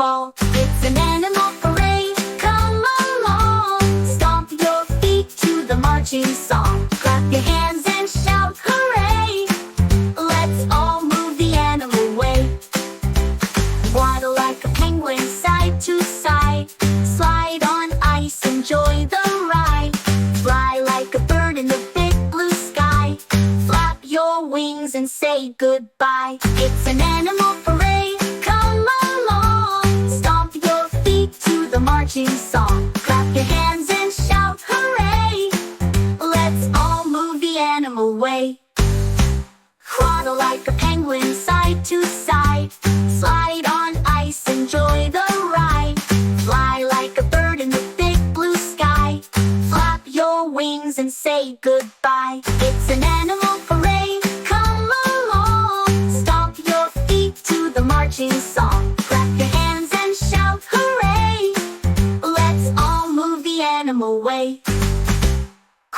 fall. It's an animal parade, come along. Stomp your feet to the marching song. Clap your hands and shout hooray. Let's all move the animal way. Waddle like a penguin side to side. Slide on ice, enjoy the ride. Fly like a bird in the big blue sky. Flap your wings and say goodbye. It's an animal parade, come along. Stomp your feet to the marching song. Clap your hands and shout hooray. Let's all move the animal way. Waddle like a penguin side to side. Slide on ice, enjoy the ride. Fly like a bird in the big blue sky. Flap your wings and say goodbye. It's an animal parade, come along. Stomp your feet to the marching song.